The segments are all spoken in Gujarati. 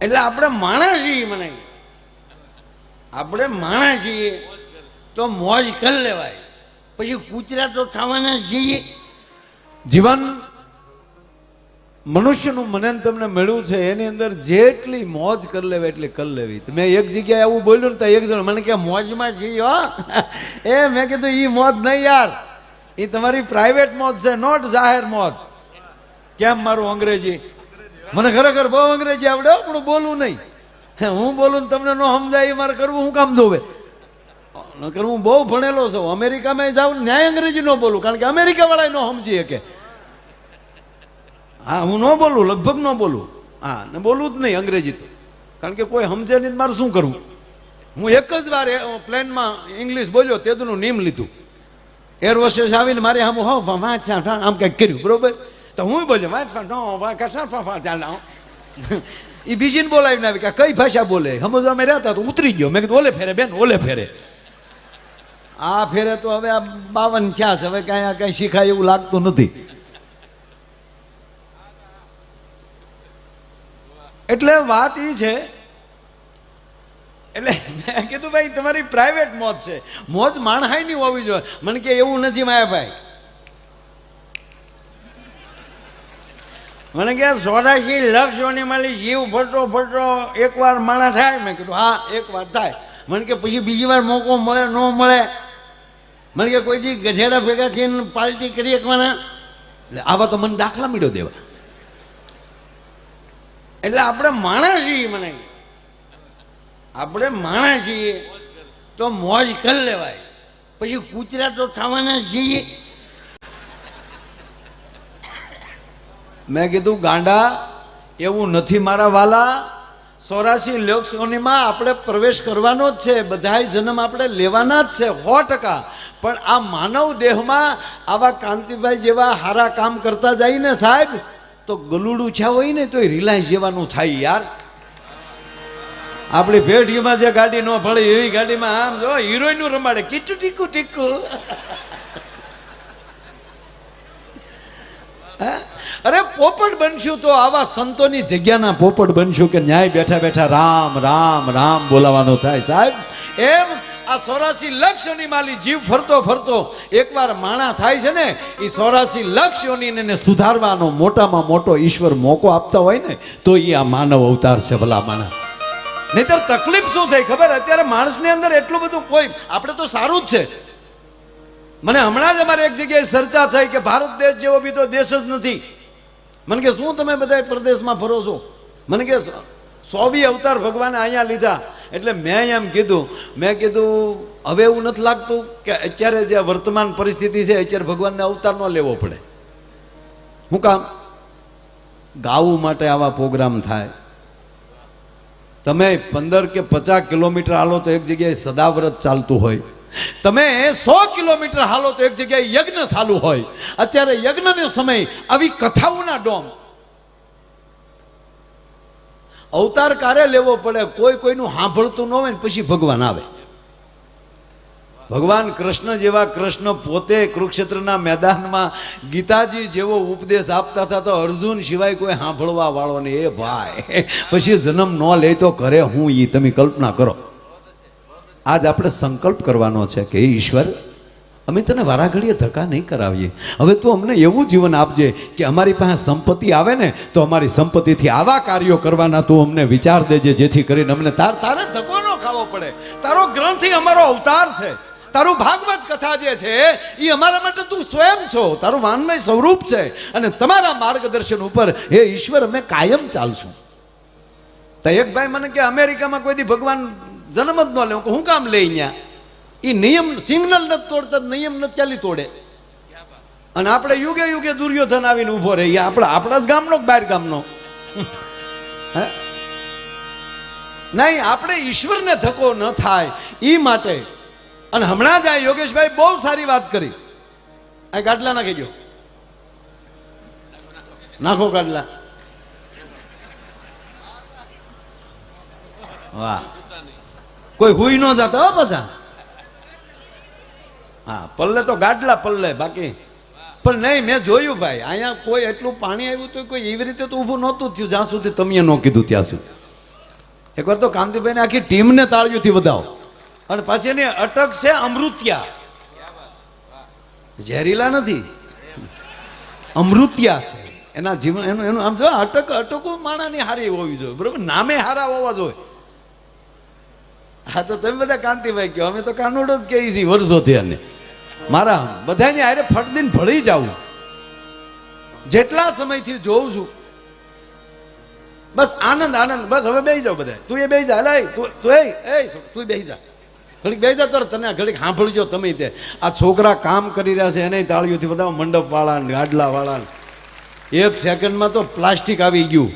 એટલે આપણે માણસ છીએ, મને આપણે માણસ છીએ તો મોજ કરી લેવાય, પછી કૂતરા તો થવાના છીએ. જીવન મનુષ્યનું મને તમને મળ્યું છે એની અંદર જેટલી મોજ કરી લેવી એટલી કરી લેવી. મેં એક જગ્યાએ આવું બોલ્યું ને તો એક જણ મને કે મોજમાં છીએ હો. મેં કીધું એ મોજ નહીં યાર, એ તમારી પ્રાઇવેટ મોજ છે, નોટ જાહેર મોજ. કેમ મારું અંગ્રેજી, મને ખરેખર બહુ અંગ્રેજી આવડે પણ બોલવું નહીં. હું બોલું ને તમને ન સમજાય એ મારે કરવું હું કામ જોવે? નકર હું બહુ ભણેલો છું, અમેરિકામાં જાઉં ન્યાય અંગ્રેજી ન બોલું, કારણ કે અમેરિકા વાળા ન સમજી શકે. હા, હું ન બોલું, લગભગ ન બોલું. હા, ને બોલવું જ નહીં અંગ્રેજી તો, કારણ કે કોઈ સમજે નહીં મારે શું કરવું. હું એક જ વાર પ્લેનમાં ઇંગ્લિશ બોલ્યો, તેદુનું નીમ લીધું. એર હોસ્ટેસ આવીને મારે આમ આમ કંઈક કર્યું, બરોબર? તો હું બોલ્યો એ બીજીને બોલાવીને આવી કે કઈ ભાષા બોલે, સમજો અમે રહેતા તો ઉતરી ગયો. મેં કીધું ઓલે ફેરે બેન, ઓલે ફેરે. આ ફેરે તો હવે આ 52 થયા છે, હવે કઈ શીખાય એવું લાગતું નથી. એટલે વાત એ છે, એટલે મેં કીધું ભાઈ તમારી પ્રાઇવેટ મોજ છે, મોજ માણહાઈની હોવી જોઈએ. મને કે એવું નથી માયાભાઈ, મને કે 84 લાખ સોની માલી જીવ ફરતો ફરતો એકવાર માણસ થાય. મેં કીધું હા એકવાર થાય. મને કે પછી બીજી વાર મોકો મળે ન મળે? મને કે કોઈ દી ગધેડા ભેગા થઈને પાર્ટી કરી શકવાના? એટલે આવા તો મને દાખલા મીડો દેવા. એટલે આપણે માણસ છીએ, મને આપણે માણસ છીએ તો મોજ કરી લેવાય, પછી કૂતરા તો થવાના છીએ. મેં કીધું ગાંડા એવું નથી મારા વાલા. 84 લાખ સોનીમાં આપણે પ્રવેશ કરવાનો જ છે, બધાય જન્મ આપણે લેવાના જ છે 100%. પણ આ માનવ દેહમાં આવા કાંતિભાઈ જેવા હારા કામ કરતા જાય ને સાહેબ, તો ગલુડું છા હોય ને તો રિલાયન્સ જેવાનું થાય યાર. આપણી ભેટીમાં જે ગાડી ન ફળે એવી ગાડીમાં આમ જો હિરોઈન રમાડે, કીચું ટીકું ટીકું. અરે પોપટ બનશું તો આવા સંતોની જગ્યાના પોપટ બનશું કે ન્યાય બેઠા બેઠા રામ રામ રામ બોલાવાનો થાય સાહેબ. એમ આ 84 લાખ સોની માલી જીવ ફરતો ફરતો એકવાર માણા થાય છે ને, એ 84 લાખ સોનીને સુધારવાનો મોટામાં મોટો ઈશ્વર મોકો આપતા હોય ને તો એ આ માનવ અવતાર છે ભલા માણસ. નહીતર તકલીફ શું થઈ ખબર? અત્યારે માણસની અંદર એટલું બધું કોઈ, આપણે તો સારું જ છે. મને હમણાં જ અમારે એક જગ્યાએ ચર્ચા થઈ કે ભારત દેશ જેવો બીજો દેશ જ નથી. મને કે શું તમે બધા પ્રદેશમાં ફરો છો? મને કે 100 અવતાર ભગવાને અહીંયા લીધા. એટલે મેં એમ કીધું, મેં કીધું હવે એવું નથી લાગતું કે અત્યારે જે વર્તમાન પરિસ્થિતિ છે અત્યારે ભગવાનને અવતાર ન લેવો પડે? શું કામ? ગાવું માટે આવા પ્રોગ્રામ થાય. તમે 15 કે 50 કિલોમીટર હાલો તો એક જગ્યાએ સદાવ્રત ચાલતું હોય. તમે 100 કિલોમીટર હાલો તો એક જગ્યાએ યજ્ઞ ચાલુ હોય. અત્યારે યજ્ઞનો સમય, આવી કથાઓના ડોમ. અવતાર કારે લેવો પડે? કોઈ કોઈનું સાંભળતું ન હોય ને પછી ભગવાન આવે. ભગવાન કૃષ્ણ જેવા કૃષ્ણ પોતે કુરુક્ષેત્રના મેદાનમાં ગીતાજી જેવો ઉપદેશ આપતા હતા તો અર્જુન સિવાય કોઈ સાંભળવા વાળો નહીં. એ ભાઈ પછી જન્મ ન લે તો કરે હું? એ તમે કલ્પના કરો. આજ આપણે સંકલ્પ કરવાનો છે કે ઈશ્વર અમે તને વારાઘડીએ ધક્કા નહીં કરાવીએ. હવે તું અમને એવું જીવન આપજે કે અમારી પાસે સંપત્તિ આવે ને તો અમારી સંપત્તિથી આવા કાર્યો કરવાના તું અમને વિચાર દેજે, જેથી કરીને અમને તારે ધક્કો ન ખાવો પડે. તારો ગ્રંથિ અમારો અવતાર છે, તારું ભાગવત કથા જે છે એ અમારા માટે તું સ્વયં છો, તારું વાન્મય સ્વરૂપ છે. અને તમારા માર્ગદર્શન ઉપર હે ઈશ્વર અમે કાયમ ચાલશું. તો એક ભાઈ મને કે અમેરિકામાં કોઈ દી ભગવાન જન્મ જ ન લે. હું કામ લે? અહીંયા એ નિયમ સિગ્નલ નથી તોડતા, નિયમ નથી ચાલી તોડે. અને આપણે યુગે યુગે દુર્યોધન આવીને ઉભો રહે. આપણા જ ગામનો બહાર ગામનો નહીં. આપણે ઈશ્વરને ધક્કો ન થાય એ માટે. અને હમણાં જ આ યોગેશભાઈ બહુ સારી વાત કરી. આ ગાડલા નાખી ગયો, નાખો ગાડલા. વાહ, કોઈ હુઈ ન જતા હો પાછા. હા, પલ્લે તો ગાડલા પલ્લે, બાકી પણ નહીં. મેં જોયું ભાઈ, અહીંયા કોઈ એટલું પાણી આવ્યું તો કોઈ એવી રીતે તો ઊભું નહોતું થયું જ્યાં સુધી તમે ન કીધું ત્યાં સુધી. એકવાર તો કાંતિભાઈને આખી ટીમને તાળીઓથી વધાવો. અને પછી એની અટક છે અમૃતિયા, ઝેરીલા નથી, અમૃતિયા છે એના જીવન. એનું એનું આમ જો અટકો માણાની હારી હોવી જોઈએ, બરોબર, નામે હારા હોવા જોઈએ. હા તો તમે બધા કાંતિભાઈ કહો, અમે તો કાનોડો જ કહીએ છીએ વર્ષોથી. અને મારા બધાની હારે ફટદીને ભળી જાવું, જેટલા સમયથી જોઉં છું, બસ આનંદ આનંદ. બસ હવે બેસી જાઓ બધા, તું એ બેસી જા, તું તું બેસી જા, ઘડીક બેસી જા. તો તને ઘડીક સાંભળજો તમે તે. આ છોકરા કામ કરી રહ્યા છે એને તાળીઓથી બધા, મંડપ વાળા ને ગાડલા વાળા. એક સેકન્ડમાં તો પ્લાસ્ટિક આવી ગયું.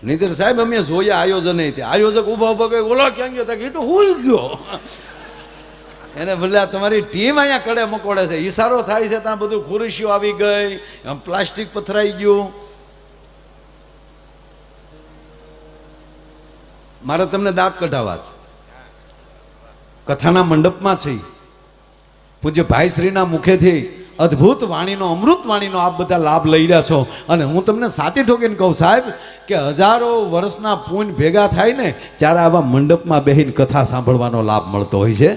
નહીતર સાહેબ અમે જોયા આયોજન, આયોજક ઉભા ઉભા ગયો, ઓલો ક્યાં ગયો? એ તો હુઈ ગયો. એને બોલ્યા તમારી ટીમ અહીંયા કડે મકોડે છે, ઈશારો થાય છે ત્યાં બધું ખુરશીઓ આવી ગઈ, આમ પ્લાસ્ટિક પથરાઈ ગયું. મારે તમને દાંત કઢાવવા છે. કથાના મંડપમાં છે, પૂજ્ય ભાઈશ્રીના મુખેથી અદ્ભુત વાણીનો, અમૃત વાણીનો આપ બધા લાભ લઈ રહ્યા છો. અને હું તમને સાચી ઠોકીને કહું સાહેબ કે હજારો વર્ષના પુણ્ય ભેગા થાય ને ત્યારે આવા મંડપમાં બેહીને કથા સાંભળવાનો લાભ મળતો હોય છે.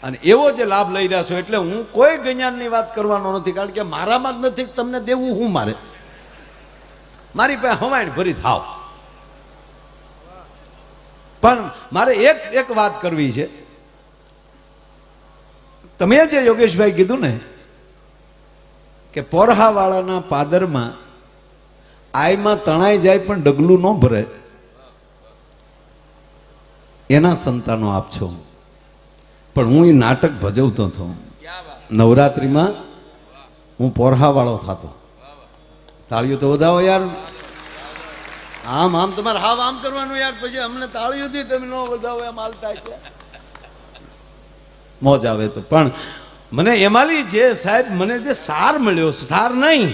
અને એવો જે લાભ લઈ રહ્યા છો, એટલે હું કોઈ જ્ઞાનની વાત કરવાનો નથી, કારણ કે મારામાં જ નથી તમને દેવું. હું મારી પાસે હવાઈણ ભરી થાવ. પણ મારે એક વાત કરવી છે. તમે જે યોગેશભાઈ કીધું ને કે પોરહાવાળાના પાદરમાં આઈમાં તણાઈ જાય પણ ડગલું ન ભરે, એના સંતાનો આપ છો. પણ હું એ નાટક ભજવતો હતો નવરાત્રિમાં, હું પોરહાવાળો થતો. તાળીઓ તો વધાવો યાર. આમ આમ તમારે હાવ આમ કરવાનું યાર, પછી અમને તાળીઓથી તમે ન વધાવો એમ હાલતા છે. મોજ આવે તો. પણ મને એમાંની જે સાહેબ મને જે સાર મળ્યો, સાર નહીં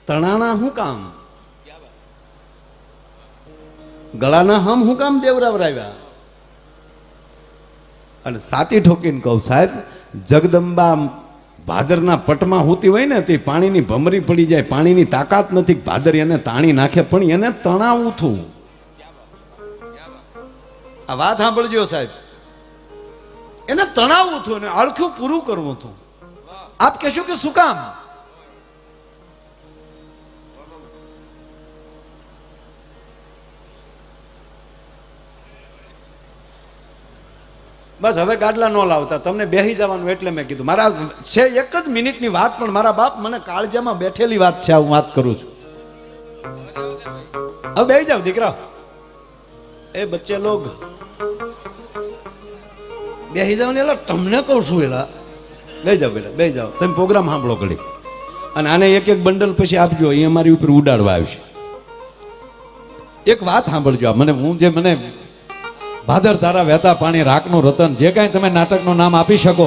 તણાણા શું કામ, ગળાના હમ શું કામ દેવરાવ્યા. અને સાતી ઠોકીને કહું સાહેબ, જગદંબા ભાદરના પટમાં હોતી હોય ને તે પાણીની ભમરી પડી જાય, પાણીની તાકાત નથી, ભાદર એને તાણી નાખે, પણ એને તણાવું થું. આ વાત સાંભળજો સાહેબ, એને તણાવું હતું અને અળખું પૂરું કરવું હતું. આપ કહેશો કે શું કામ? બસ હવે ગાડલા ન લાવતા, તમને બેસી જવાનું એટલે મેં કીધું. મારા છે એક જ મિનિટની વાત, પણ મારા બાપ મને કાળજામાં બેઠેલી વાત છે, હું વાત કરું છું. હવે બેસી જાવ દીકરા, એ બચ્ચે લોગ બેસી જાવ ને. એલા તમને કહું છું, એલા બેસી જાવ બેટા, બેસી જાવ. તમે પ્રોગ્રામ સાંભળો ઘડી, અને આને એક એક બંડલ પછી આપજો, એ અમારી ઉપર ઉડાડવા આવશે. એક વાત સાંભળજો, મને ભાદર તારા વહેતા પાણી રાખનું રતન, જે કાંઈ તમે નાટકનું નામ આપી શકો.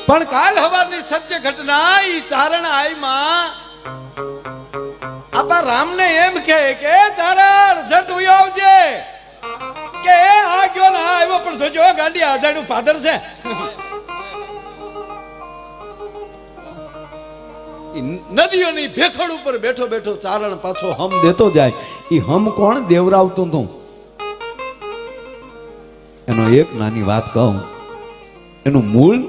પણ કાલ હવારની સત્ય ઘટના ઈ ચારણ આઈમાં આપા રામને એમ કહે કે ચારણ જટ ઉયો આવજે, કે આ ગયો ને આ આવ્યો, પણ જોજો ગાડી આજાડું પાદર છે. નદીઓની ભેખડ ઉપર બેઠો બેઠો ચારણ પાછો હમ દેતો જાય. ઈ હમ કોણ દેવરાવતું હતું? એનો એક નાની વાત કહું, એનું મૂળ,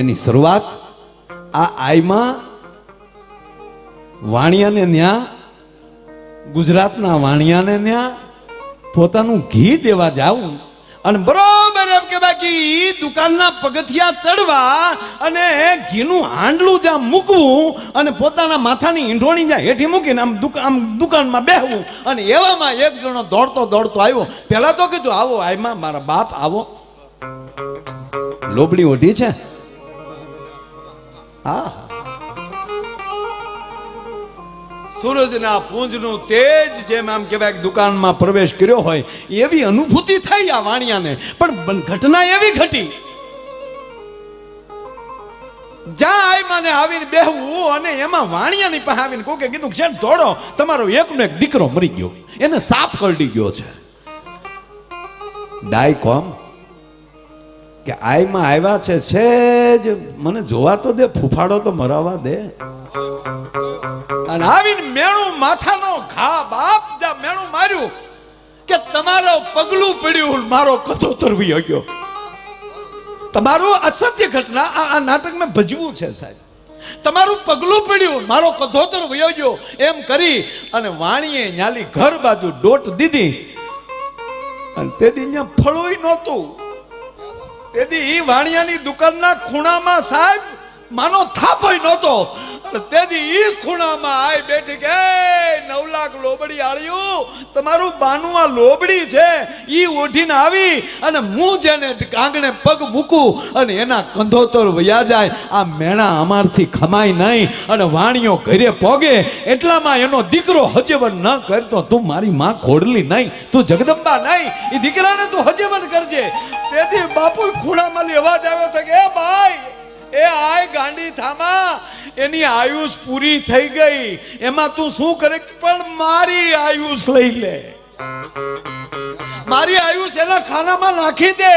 એની શરૂઆત આ આઈમાં વાણિયાને ન્યા, ગુજરાતના વાણિયાને ન્યા પોતાનું ઘી દેવા જાવું, અને બરોબર એમ કે બાકી દુકાનના પગથિયા ચડવા અને ઘીનું હાંડલું જ્યાં મૂકવું અને પોતાના માથાની ઈંઢોણી જ્યાં હેઠી મૂકીને આમ દુકાનમાં બેહવું. અને એવામાં એક જણો દોડતો દોડતો આવ્યો. પેલા તો કીધું આવો આઈમાં મારા બાપ આવો. લોબડી ઓઢી છે, હા, સૂરજના પુંજનું તેજ જેમ આમ કહેવાય દુકાનમાં પ્રવેશ કર્યો હોય એવી અનુભૂતિ થઈ આ વાણિયાને. પણ ઘટના એવી ઘટી, જ્યાં આઈમાને આવીને બેહવું અને એમાં વાણિયાની પાસે આવીને કોકે કીધું છે દોડો, તમારો એકનો એક દીકરો મરી ગયો, એને સાપ કરડી ગયો છે. ડાય કોમ કે આઈમાં આવ્યા છે જ મને જોવા તો દે, ફૂફાડો તો મરાવા દે. અને આવીને મેણું માથાનો ઘા, બાપ જા મેણું માર્યું કે તમારો પગલું પડ્યું મારો કથોતર વયો ગયો. તમારું અસત્ય ઘટના આ નાટકમાં ભજવું છે સાહેબ. તમારું પગલું પડ્યું મારો કથોતર વયો ગયો એમ કરી અને વાણીએ ન્યાલી ઘર બાજુ ડોટ દીધી અને તેથી અહીંયા ફળોય નહોતું. તેથી ઈ વાણિયાની દુકાનના ખૂણામાં સાહેબ માનો થાપોય નહોતો. અને તેથી ઈ ખૂણામાં આય બેઠી કે 9 લાખ લોબડી આળ્યું તમારું બાનું આ લોબડી છે ઈ ઓઢીને આવી અને હું જેને આંગણે પગ મૂકું અને એના કંધોતર વયા જાય. આ મેણા અમારથી ખમાય નહીં. અને વાણિયો ઘરે પોગે એટલામાં એનો દીકરો હજેવન ન કરતો તું મારી માં ખોડલી નહીં, તું જગદંબા નહીં, એ દીકરાને તું હજેવન કરજે. તેથી બાપુ ખૂણામાં અવાજ આવ્યો હતો કે એ ભાઈ એ આય ગાંડી થામા, એની આયુષ પૂરી થઈ ગઈ, એમાં તું શું કરે પણ મારી આયુષ લઈ લે, મારી આયુષ એના ખાનામાં નાખી દે.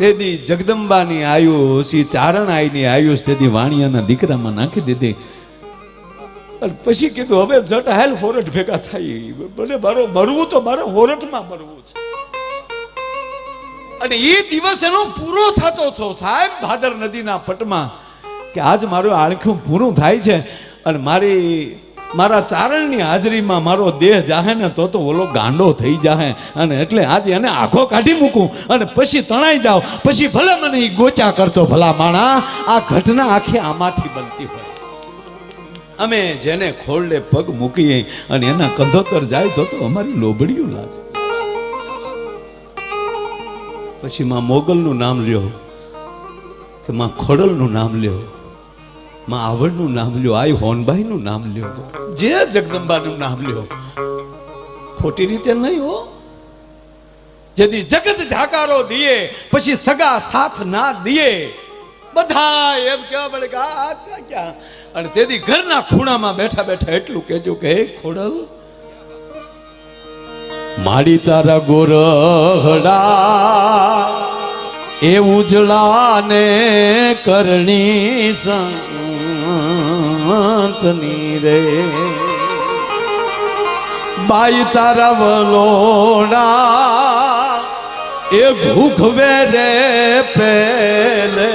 તેથી જગદંબાની આયુષ ઈ ચારણ આઈની આયુષ તેથી વાણિયાના દીકરામાં નાખી દીધી. પછી કીધું હવે જટ હાલ હોરઠ ભેગા થાય, ભલે મારો મરવું તો મારે હોરઠમાં મરવું છે. અને એ દિવસ એનો પૂરો થતો હતો સાહેબ ભાદર નદીના પટમાં કે આજ મારું આળખું પૂરું થાય છે અને મારા ચારણની હાજરીમાં મારો દેહ જાહે ને તો ઓલો ગાંડો થઈ જાહે. અને એટલે આજે એને આખો કાઢી મૂકું અને પછી તણાઈ જાવ, પછી ભલે મને એ ગોચા કરતો ભલા માણા. આ ઘટના આખી આમાંથી બનતી હોય. અમે જેને ખોળે પગ મૂકીએ અને એના કંધોતર જાય તો અમારી લોબડીયું લાજ. પછી માં મોગલનું નામ લ્યો કે માં ખોડલનું નામ લ્યો, માં આવડનું નામ લ્યો, આઈ હોનબાઈનું નામ લ્યો, જે જગદંબાનું નામ લ્યો, ખોટી રીતે નહીં હો. જેથી જગત જાકારો દીએ પછી સગા સાથ ના દીએ બધા એમ કેવા પડે કે આ ક્યાં. અને તેથી ઘરના ખૂણામાં બેઠા બેઠા એટલું કહેજો કે હે ખોડલ માડી તારા ગોરહડા એ ઉજળા ને કરણી સંતની રે, બાઈ તારા વલોડા એ ભૂખવે રે પેલે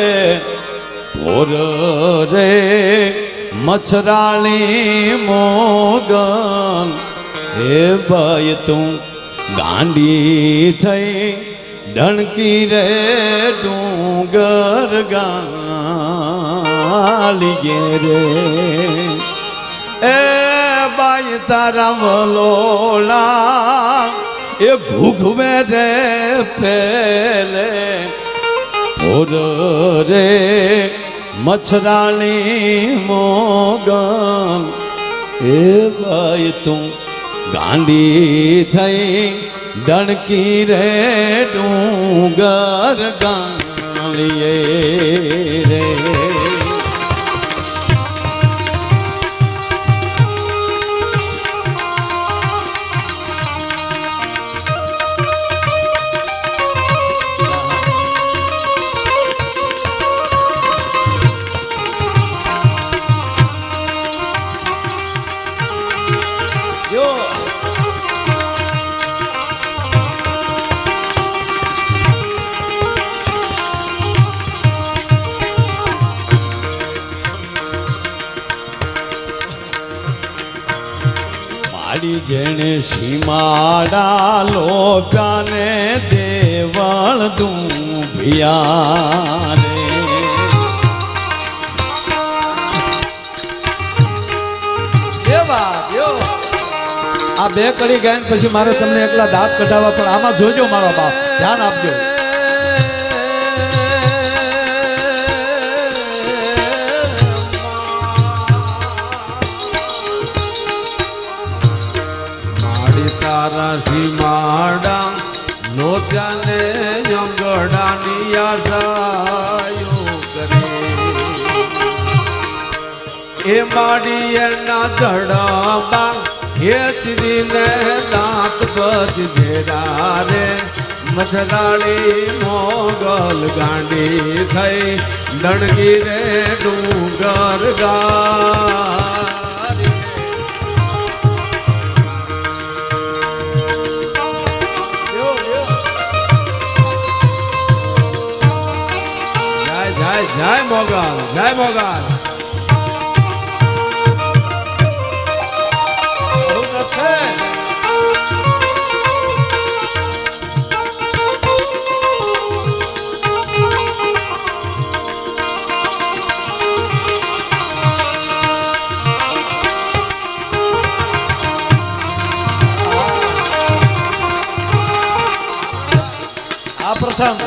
ભોર રે મચ્છરાણી મોગલ હે બાઈ તું ગાંડી થઈ ડણકી રે ડુંગર ગાલી રે. એ બાઈ તારા વલોલા એ ઘૂઘવે રે પેલે ભોર રે મચ્છરાણી મોગલ એ બાઈ તું ગાંડી થઈ ડણકી રે ડુંગર ગાલીએ રે. જેણે સીમાડા લોપ્યાને દેવળ દુંભિયા રે. આ બે કડી ગાયન પછી મારે તમને એકલા દાંત કઢાવવા પણ આમાં જોજો મારો બાપ, ધ્યાન આપજો. તારા સીમાડા લોચાને જંગડાની આશાયો કરે, એ માડી એના ધડબા ખેતરીને દાંત બજ ભેરા રે, મથરાળી મોગલ ગાંડી થઈ ડણગી રે ડુંગર ગા. મોગલ જય મોગલ બહુ જ છે. આ પ્રથમ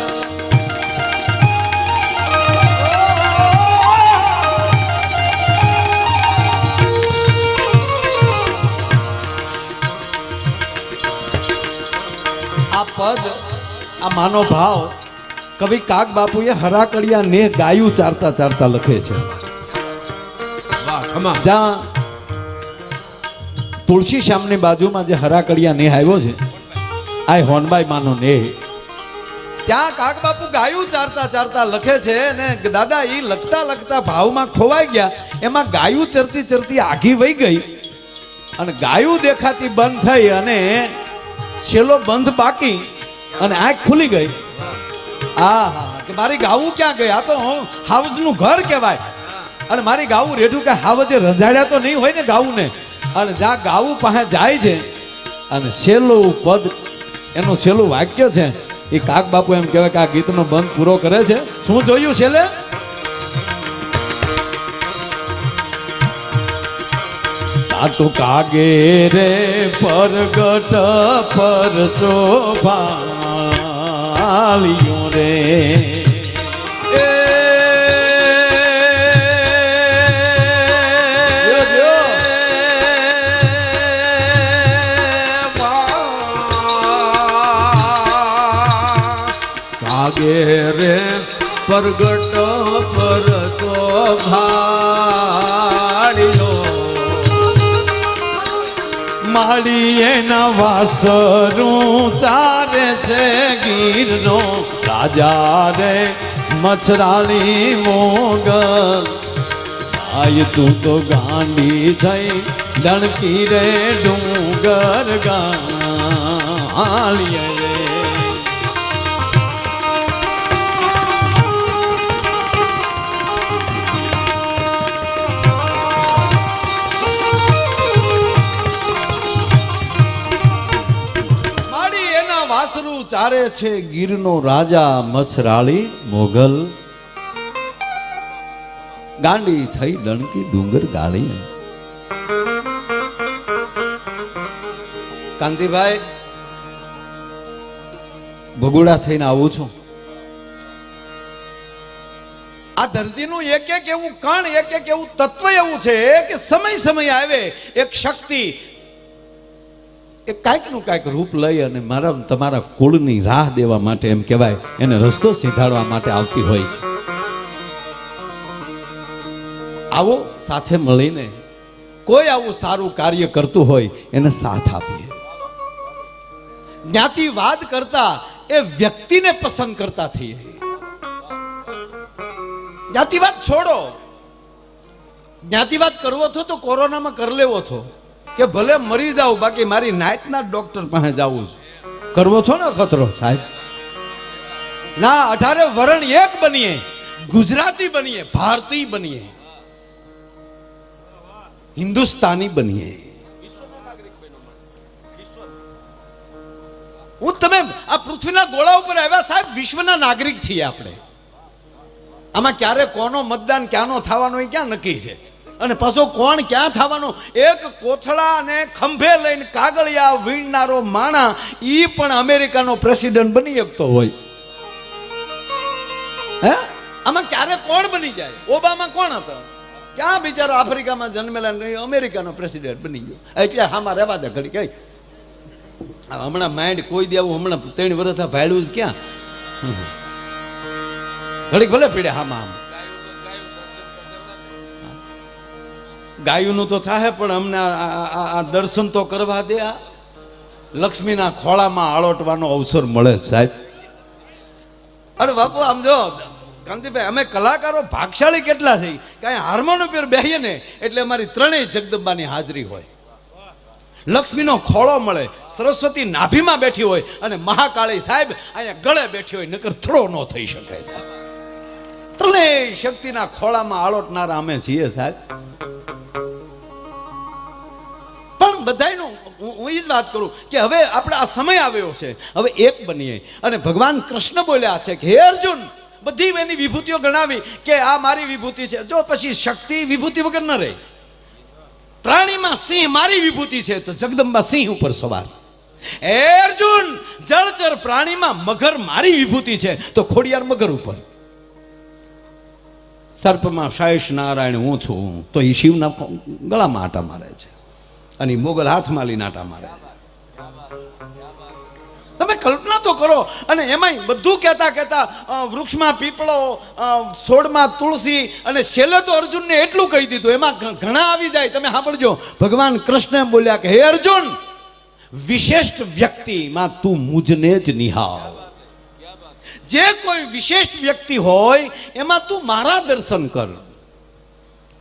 પદ આ માનો ભાવ કવિ કાગ બાપુએ હરાકડિયા ને ગાયું ચારતા ચારતા લખે છે. વાહ ખમા જ્યાં તુલસી શ્યામની બાજુમાં જે હરાકડિયા ને આવ્યો છે આ હોનબાઈ માનો ને ત્યાં કાગ બાપુ ગાયું ચારતા ચારતા લખે છે અને દાદા એ લખતા લખતા ભાવમાં ખોવાઈ ગયા. એમાં ગાયું ચરતી ચરતી આઘી વહી ગઈ અને ગાયું દેખાતી બંધ થઈ અને છેલ્લો બંધ બાકી અને આંખ ખુલી ગઈ. હા કે મારી ગાવું ક્યાં ગઈ? આ તો હાવજનું ઘર કહેવાય. અને મારી ગાવું રેઠું કે હાવજે રંજાડ્યા તો નહીં હોય ને ગાવું ને. અને જ્યાં ગાવું પાસે જાય છે અને છેલ્લું પદ એનું છેલ્લું વાક્ય છે એ કાગ બાપુ એમ કહેવાય કે આ ગીતનો બંધ પૂરો કરે છે. શું જોયું છેલ્લે? તો કાગે રે પરગટ પર ચોભાળ્યો રે કાગે રે પરગટ પર ચોભાળ્યો માળી એના વાસરું ચારે છે ગીરનો રાજા રે મચ્છરાણી મોગલ. આય તું તો ગાંડી થઈ ડણકી રે ડુંગર ગાળીએ રે. વાસરું ચારે છે ગીરનો રાજા મચ્છરાળી મોગલ. ગાંડી થઈ ડણકી ડુંગર ગાળી. કાંતિભાઈ ભગોડા થઈને આવું છું. આ ધરતીનું એક એક એવું કણ એક એક એવું તત્વ એવું છે કે સમય સમય આવે એક શક્તિ એ કાંઈક નું કાંઈક રૂપ લઈ અને મારા તમારા કુળની રાહ દેવા માટે એમ કહેવાય એને રસ્તો સીધાડવા માટે આવતી હોય છે. આવો સાથે મળીને કોઈ આવું સારું કાર્ય કરતું હોય એને સાથ આપીએ. જ્ઞાતિવાદ કરતા એ વ્યક્તિને પસંદ કરતા થઈએ. જ્ઞાતિવાદ છોડો. જ્ઞાતિવાદ કરવો હતો તો કોરોનામાં કરી લેવો હતો કે ભલે મરી જાવ બાકી મારી નાતના ડોક્ટર પાસે જવું છે. કરવો છો ને ખતરો સાહેબ? ના, 18 વરણ એક બનીએ, ગુજરાતી બનીએ, ભારતીય બનીએ, હિન્દુસ્તાની બનીએ. હું તમે આ પૃથ્વીના ગોળા ઉપર આવ્યા સાહેબ, વિશ્વના નાગરિક છીએ આપણે. આમાં ક્યારે કોનો મતદાન ક્યાંનો થવાનો એ ક્યાં નક્કી છે? અને પાછો કોણ ક્યાં થવાનો? એક કોથળા અને ખંભે લઈને કાગળિયા વીણનારો માણા ઈ પણ અમેરિકાનો પ્રેસિડેન્ટ બની શકતો હોય. હે, આમાં ક્યારે કોણ બની જાય? ઓબામા કોણ હતો? ક્યાં બિચારો આફ્રિકામાં જન્મેલા નહીં, અમેરિકાનો પ્રેસિડેન્ટ બની ગયો. એટલે હામાં રહેવા દે ઘડી કઈ. હમણાં માઇન્ડ કોઈ દેવું હમણાં 3 વર્ષ ભાડ્યું જ ક્યાં? ઘડીક ભલે પીડે હામાં. ગાયુંનું તો થાય પણ અમને આ દર્શન તો કરવા દે. આ લક્ષ્મીના ખોળામાં આળોટવાનો અવસર મળે સાહેબ. અરે બાપુ આમ જો કાંતિભાઈ, અમે કલાકારો ભાગશાળી કેટલા થઈ કે હાર્મોનિયમ પર બેહીએ ને એટલે અમારી 3 જગદંબાની હાજરી હોય. લક્ષ્મીનો ખોળો મળે, સરસ્વતી નાભીમાં બેઠી હોય અને મહાકાળી સાહેબ અહીંયા ગળે બેઠી હોય, નકર થ્રો ન થઈ શકે સાહેબ. ત્રણેય શક્તિના ખોળામાં આળોટનારા અમે છીએ સાહેબ. પણ બધાયનું હું એ જ વાત કરું કે હવે આપણે આ સમય આવ્યો છે, હવે એક બનીએ. અને ભગવાન કૃષ્ણ બોલ્યા છે કે હે અર્જુન, બધી એની વિભૂતિઓ ગણાવી કે આ મારી વિભૂતિ છે. જો પછી શક્તિ વિભૂતિ વગર ન રહે. પ્રાણીમાં સિંહ મારી વિભૂતિ છે તો જગદંબા સિંહ ઉપર સવાર. હે અર્જુન, જળચર પ્રાણીમાં મગર મારી વિભૂતિ છે તો ખોડિયાર મગર ઉપર. સર્પમાં શેષ નારાયણ હું છું તો એ શિવના ગળામાં આટા મારે છે અને મોગલ હાથમાં લઈને આટા મારે. તમે કલ્પના તો કરો. અને એમાંય બધું કહેતા વૃક્ષમાં પીપળો, છોડમાં તુલસી, અને છેલ્લે તો અર્જુનને એટલું કહી દીધું, એમાં ઘણા આવી જાય. તમે સાંભળજો, ભગવાન કૃષ્ણ બોલ્યા કે હે અર્જુન, વિશિષ્ટ વ્યક્તિમાં તું મુજને જ નિહાળ. જે કોઈ વિશિષ્ટ વ્યક્તિ હોય એમાં તું મારા દર્શન કર.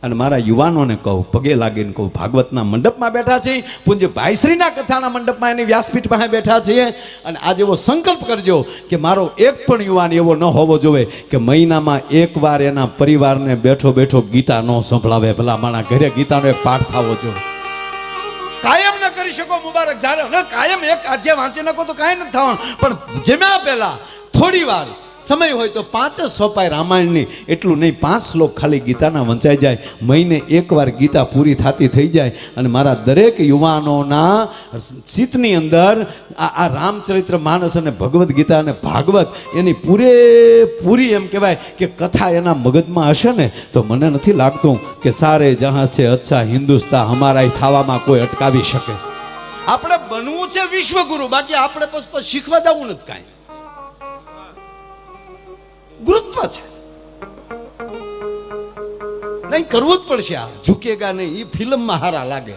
અને મારા યુવાનોને કહું, પગે લાગીને કહું, ભાગવતના મંડપમાં બેઠા છીએ, પૂજ્ય ભાઈશ્રીના કથાના મંડપમાં એની વ્યાસપીઠ પાસે બેઠા છીએ. અને આજે એવો સંકલ્પ કરજો કે મારો એક પણ યુવાન એવો ન હોવો જોઈએ કે મહિનામાં એકવાર એના પરિવારને બેઠો બેઠો ગીતા ન સંભળાવે. ભલા માણા ઘરે ગીતાનો એક પાઠ થવો જોઈએ. કાયમ ન કરી શકો મુબારક, જ્યારે કાયમ એક અધ્યાય વાંચી નાખો તો કાંઈ નથી થવાનું. પણ જમ્યા પહેલા થોડી વાર સમય હોય તો 5 જ સોપાય રામાયણની, એટલું નહીં 5 શ્લોક ખાલી ગીતાના વંચાઈ જાય. મહિને એકવાર ગીતા પૂરી થતી થઈ જાય. અને મારા દરેક યુવાનોના ચિત્તની અંદર આ રામચરિત્ર માનસ અને ભગવદ્ ગીતા અને ભાગવત એની પૂરેપૂરી એમ કહેવાય કે કથા એના મગજમાં હશે ને તો મને નથી લાગતું કે સારે જહાં છે અચ્છા હિન્દુસ્તાન હમારા થવામાં કોઈ અટકાવી શકે. આપણે બનવું છે વિશ્વગુરુ, બાકી આપણે પછી શીખવા જવું નથી કાંઈ. ગુરુત્વ છે, નહીં કરવું જ પડશે. આ ઝૂકેગા નહીં, એ ફિલ્મમાં હારા લાગે.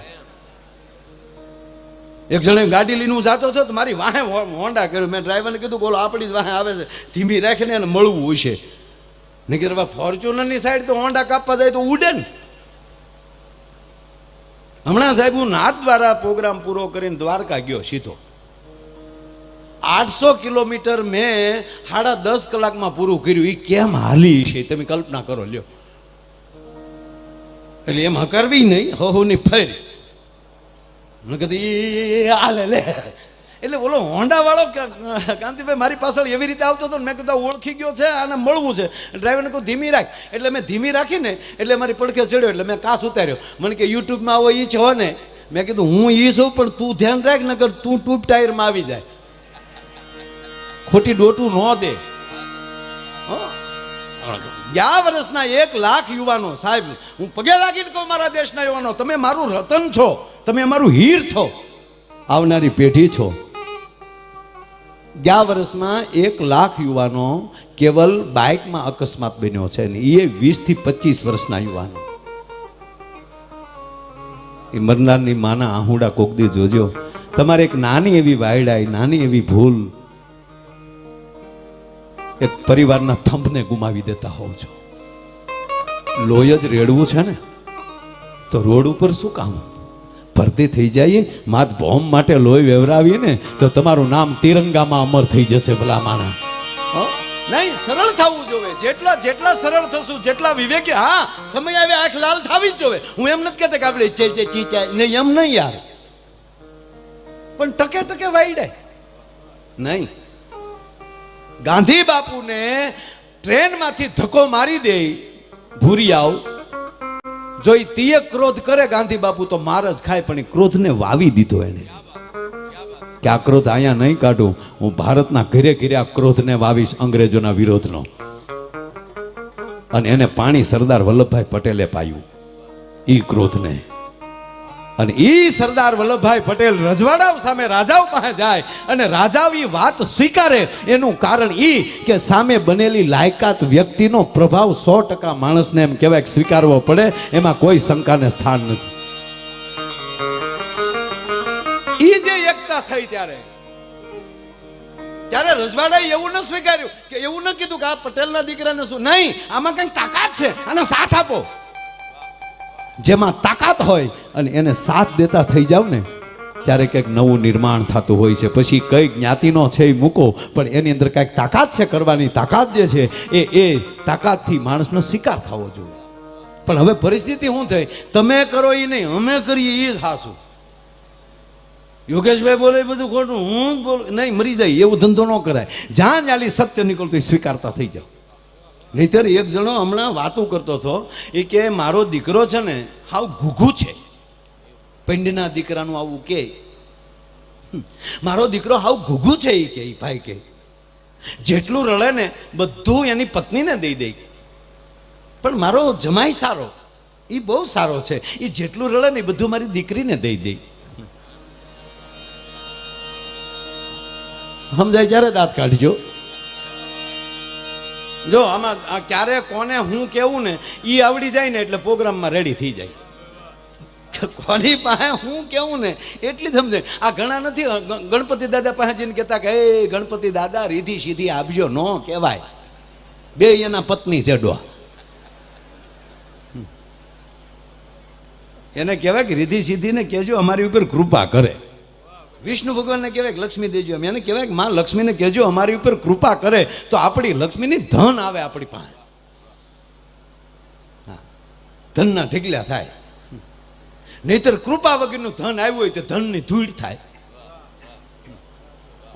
એક જણે ગાડી લઈને હું જાતો હતો તો મારી વાહે હોન્ડા કર્યું. મેં ડ્રાઈવરને કીધું બોલો આપણી જ વાહે આવે છે, ધીમી રાખીને એને મળવું હશે. નહીં કે ફોર્ચ્યુનરની સાઈડ તો હોન્ડા કાપવા જાય તો ઉડે ને. હમણાં સાહેબ હું નાથ દ્વારા પ્રોગ્રામ પૂરો કરીને દ્વારકા ગયો સીધો. 800 કિલોમીટર મેં 10.5 કલાકમાં પૂરું કર્યું. એ કેમ હાલી છે તમે કલ્પના કરો લ્યો. એટલે એમ હકરવી નહીં, હોની ફેર હાલે લે. એટલે બોલો હોન્ડા વાળો કાંતિભાઈ મારી પાછળ એવી રીતે આવતો હતો ને મેં કીધું ઓળખી ગયો છે આને મળવું છે. ડ્રાઈવરને કહું ધીમી રાખ. એટલે મેં ધીમી રાખીને એટલે મારી પડખે ચડ્યો. એટલે મેં કાસ ઉતાર્યો. મને કે યુટ્યુબમાં આવો ઈ છો ને. મેં કીધું હું ઈ છું પણ તું ધ્યાન રાખ ને કર તું ટ્યુબ ટાયરમાં આવી જાય, ખોટી ડોટું ન દે. 11 વર્ષના 1 લાખ યુવાનો સાહેબ, હું પગે લાગીને કહું મારા દેશના યુવાનો, તમે મારું રતન છો, તમે અમારું હીર છો, આવનારી પેઢી છો. 11 વર્ષમાં 1 લાખ યુવાનો કેવલ બાઇકમાં અકસ્માત બન્યો છે ને એ 20 થી 25 વર્ષના યુવાનો. એ મરનારની માના આહુડા કોકદી જોજો. તમારે એક નાની એવી વાયડાઈ, નાની એવી ભૂલ એક પરિવારના થંભને ગુમાવી દેતા હોવ છો. લોહી જ રેડવું છે ને તો રોડ ઉપર શું કામ? ભરતી થઈ જાય માત બોમ્બ માટે લોહી વેવરાવીએ ને તો તમારું નામ તિરંગામાં અમર થઈ જશે. ભલા માણા નહીં, સરળ થવું જોઈએ. જેટલા સરળ થશું, જેટલા વિવેકી. હા, સમય આવે આંખ લાલ થવી જ જોઈએ. હું એમ નથી કહેતા કે આપણે નહીં, એમ નહીં યાર, પણ ટકે ટકે વાઈડે નહીં. ગાંધી બાપુને ટ્રેનમાંથી ધક્કો મારી દે ભૂરિયાવ, જો એ તીએ ક્રોધ કરે ગાંધી બાપુ તો માર જ ખાય, પણ એ ક્રોધને વાવી દીધો એને કે આ ક્રોધ અહીંયા નહીં કાઢું, હું ભારતના ઘરે ઘરે આ ક્રોધને વાવીશ અંગ્રેજોના વિરોધનો. અને એને પાણી સરદાર વલ્લભભાઈ પટેલે પાયું ઈ ક્રોધને. અને ઈ સરદાર વલ્લભભાઈ પટેલ રજવાડાઓ સામે રાજાઓ પાસે જાય અને રાજાઓ ઈ વાત સ્વીકારે. એનું કારણ ઈ કે સામે બનેલી લાયકાત વ્યક્તિનો પ્રભાવ 100% માણસને એમ કહેવાય કે સ્વીકારવો પડે, એમાં કોઈ શંકાને સ્થાન નથી. ઈ જે એકતા થઈ ત્યારે રજવાડાએ એવું ન સ્વીકાર્યું કે એવું ન કીધું કે આ પટેલના દીકરાને શું નહીં, આમાં કંઈક તાકાત છે અને સાથ આપો. જેમાં તાકાત હોય અને એને સાથ દેતા થઈ જાવ ને ત્યારે કંઈક નવું નિર્માણ થતું હોય છે. પછી કઈ જ્ઞાતિનો છે એ મૂકો, પણ એની અંદર કાંઈક તાકાત છે કરવાની. તાકાત જે છે એ તાકાતથી માણસનો શિકાર થવો જોઈએ. પણ હવે પરિસ્થિતિ શું થઈ, તમે કરો એ નહીં, અમે કરીએ એ જ હાસું. યોગેશભાઈ બોલે એ બધું ખોટું, હું જ બોલું નહીં, મરી જાય એવું ધંધો ન કરાય. જ્યાં ન્યાલી સત્ય નીકળતું એ સ્વીકારતા થઈ જાઓ. નહીતર એક જણો હમણાં વાતું કરતો હતો, એ કે મારો દીકરો છે ને હાવ ઘૂઘું છે. પંડના દીકરાનું આવું કે મારો દીકરો હાવ ઘૂઘું છે. એ કે ભાઈ કે જેટલું રડે ને બધું એની પત્નીને દઈ દે, પણ મારો જમાઈ સારો, એ બહુ સારો છે, એ જેટલું રડે ને એ બધું મારી દીકરીને દઈ દે. સમજાય ત્યારે દાંત કાઢજો. જો આમાં ક્યારે કોને હું કેવું ને એ આવડી જાય ને એટલે પ્રોગ્રામમાં રેડી થઈ જાય. કોની પાસે હું કેવું ને એટલી સમજે. આ ઘણા નથી ગણપતિ દાદા પાસે જઈને કહેતા કે એ ગણપતિ દાદા રીધી સીધી આપજો, ન કહેવાય. બે એના પત્ની ચેડવા, એને કહેવાય કે રીધી સીધીને કહેજો અમારી ઉપર કૃપા કરે. વિષ્ણુ ભગવાનને કહેવાય કે લક્ષ્મી દેજો, એને કહેવાય કે માં લક્ષ્મીને કહેજો અમારી ઉપર કૃપા કરે, તો આપણી લક્ષ્મીની ધન આવે આપણી પાસે. હા, ધનના ઢીકલા થાય. નહીતર કૃપા વગરનું ધન આવ્યું હોય તો ધનની ધૂળ થાય.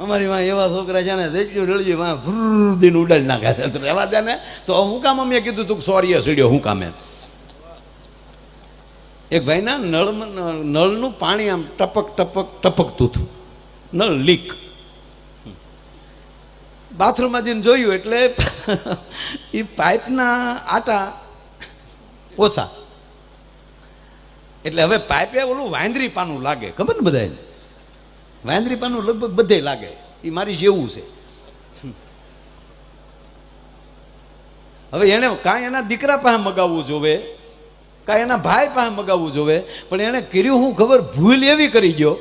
અમારી માં એવા છોકરા છે ને જેટલું રળીએ માં ફૂર ઉડાડી નાખે. રહેવા દે ને તો હું કામ મેં કીધું તું સોરી સીડ્યો હું કામે. એક ભાઈના નળનું પાણી આમ ટપક ટપક ટપકતું હતું, નળ લીક. બાથરૂમમાં જઈને જોયું એટલે એ પાઇપના આટા ઓછા. એટલે હવે પાઇપે ઓલું વાંદરી પાનું લાગે, ખબર ને બધાને વાંદરી પાનું લગભગ બધે લાગે. એ મારી જેવું છે. હવે એને કાંઈ એના દીકરા પાસે મગાવવું જોવે, કાંઈ એના ભાઈ પાસે મગાવવું જોવે, પણ એણે કર્યું હું ખબર, ભૂલ એવી કરી ગયો